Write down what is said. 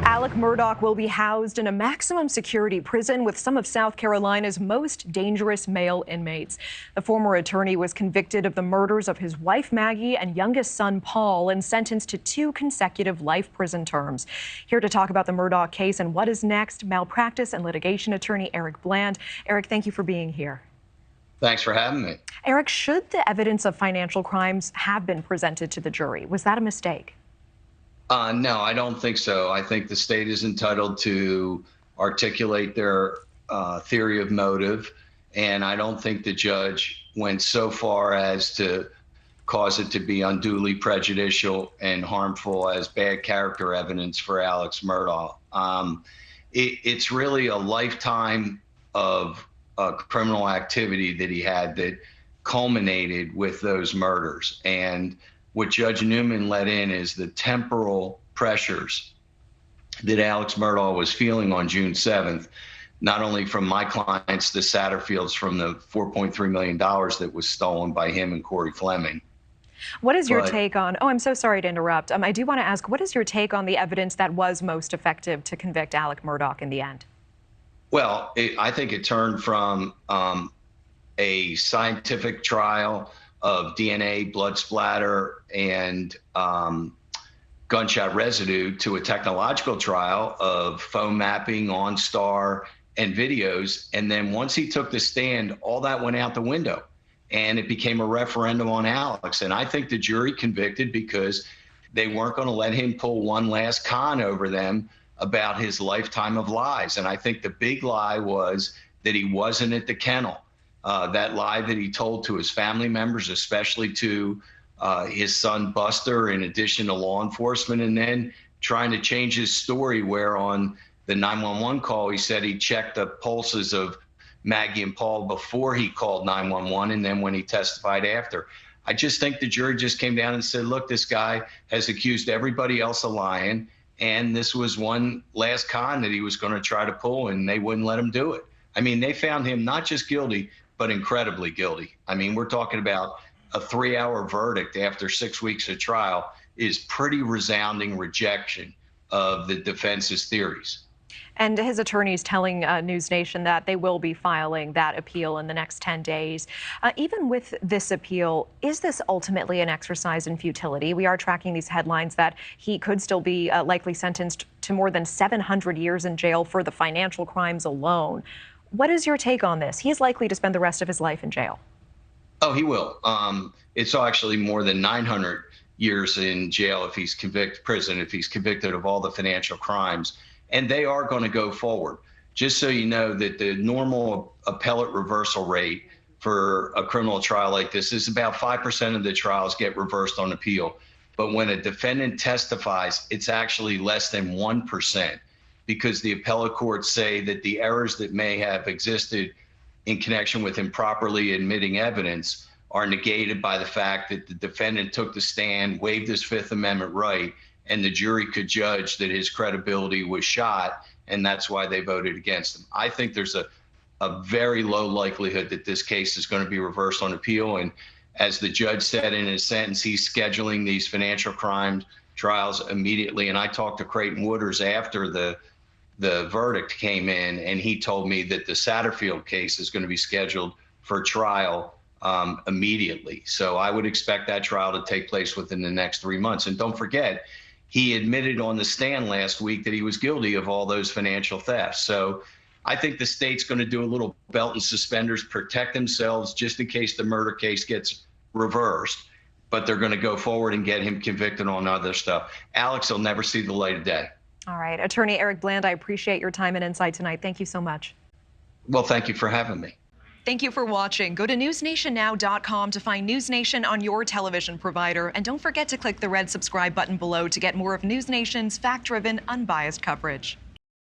Alec Murdaugh will be housed in a maximum security prison with some of South Carolina's most dangerous male inmates. The former attorney was convicted of the murders of his wife Maggie and youngest son Paul and sentenced to 2 consecutive life prison terms. Here to talk about the Murdaugh case and what is next, malpractice and litigation attorney Eric Bland. Eric, thank you for being here. Thanks for having me. Eric, should the evidence of financial crimes have been presented to the jury? Was that a mistake? No, I don't think so. I think the state is entitled to articulate their theory of motive, and I don't think the judge went so far as to cause it to be unduly prejudicial and harmful as bad character evidence for Alex Murdaugh. It's really a lifetime of criminal activity that he had that culminated with those murders. And what Judge Newman let in is the temporal pressures that Alex Murdaugh was feeling on June 7th, not only from my clients, the Satterfields, from the $4.3 million that was stolen by him and Corey Fleming. What is your take on, I'm so sorry to interrupt. I do want to ask, what is your take on the evidence that was most effective to convict Alec Murdaugh in the end? Well, I think it turned from a scientific trial of DNA, blood splatter, and gunshot residue to a technological trial of phone mapping, OnStar, and videos. And then once he took the stand, all that went out the window, and it became a referendum on Alex. And I think the jury convicted because they weren't going to let him pull one last con over them about his lifetime of lies. And I think the big lie was that he wasn't at the kennel. That lie that he told to his family members, especially to his son Buster, in addition to law enforcement, and then trying to change his story where on the 911 call he said he checked the pulses of Maggie and Paul before he called 911, and then when he testified after. I just think the jury just came down and said, look, this guy has accused everybody else of lying, and this was one last con that he was going to try to pull, and they wouldn't let him do it. I mean, they found him not just guilty, but incredibly guilty. I mean, we're talking about a 3-hour verdict after 6 weeks of trial is pretty resounding rejection of the defense's theories. And his attorneys telling NewsNation that they will be filing that appeal in the next 10 days. Even with this appeal, is this ultimately an exercise in futility? We are tracking these headlines that he could still be likely sentenced to more than 700 years in jail for the financial crimes alone. What is your take on this? He is likely to spend the rest of his life in jail. Oh, he will. It's actually more than 900 years in jail if he's convicted of all the financial crimes. And they are going to go forward. Just so you know that the normal appellate reversal rate for a criminal trial like this is about 5% of the trials get reversed on appeal. But when a defendant testifies, it's actually less than 1%. Because the appellate courts say that the errors that may have existed in connection with improperly admitting evidence are negated by the fact that the defendant took the stand, waived his Fifth Amendment right, and the jury could judge that his credibility was shot, and that's why they voted against him. I think there's a very low likelihood that this case is going to be reversed on appeal. And as the judge said in his sentence, he's scheduling these financial crimes trials immediately. And I talked to Creighton Wooders after the verdict came in, and he told me that the Satterfield case is going to be scheduled for trial immediately. So I would expect that trial to take place within the next 3 months. And don't forget, he admitted on the stand last week that he was guilty of all those financial thefts. So I think the state's going to do a little belt and suspenders, protect themselves just in case the murder case gets reversed. But they're going to go forward and get him convicted on other stuff. Alex will never see the light of day. All right. Attorney Eric Bland, I appreciate your time and insight tonight. Thank you so much. Well, thank you for having me. Thank you for watching. Go to newsnationnow.com to find NewsNation on your television provider. And don't forget to click the red subscribe button below to get more of NewsNation's fact-driven, unbiased coverage.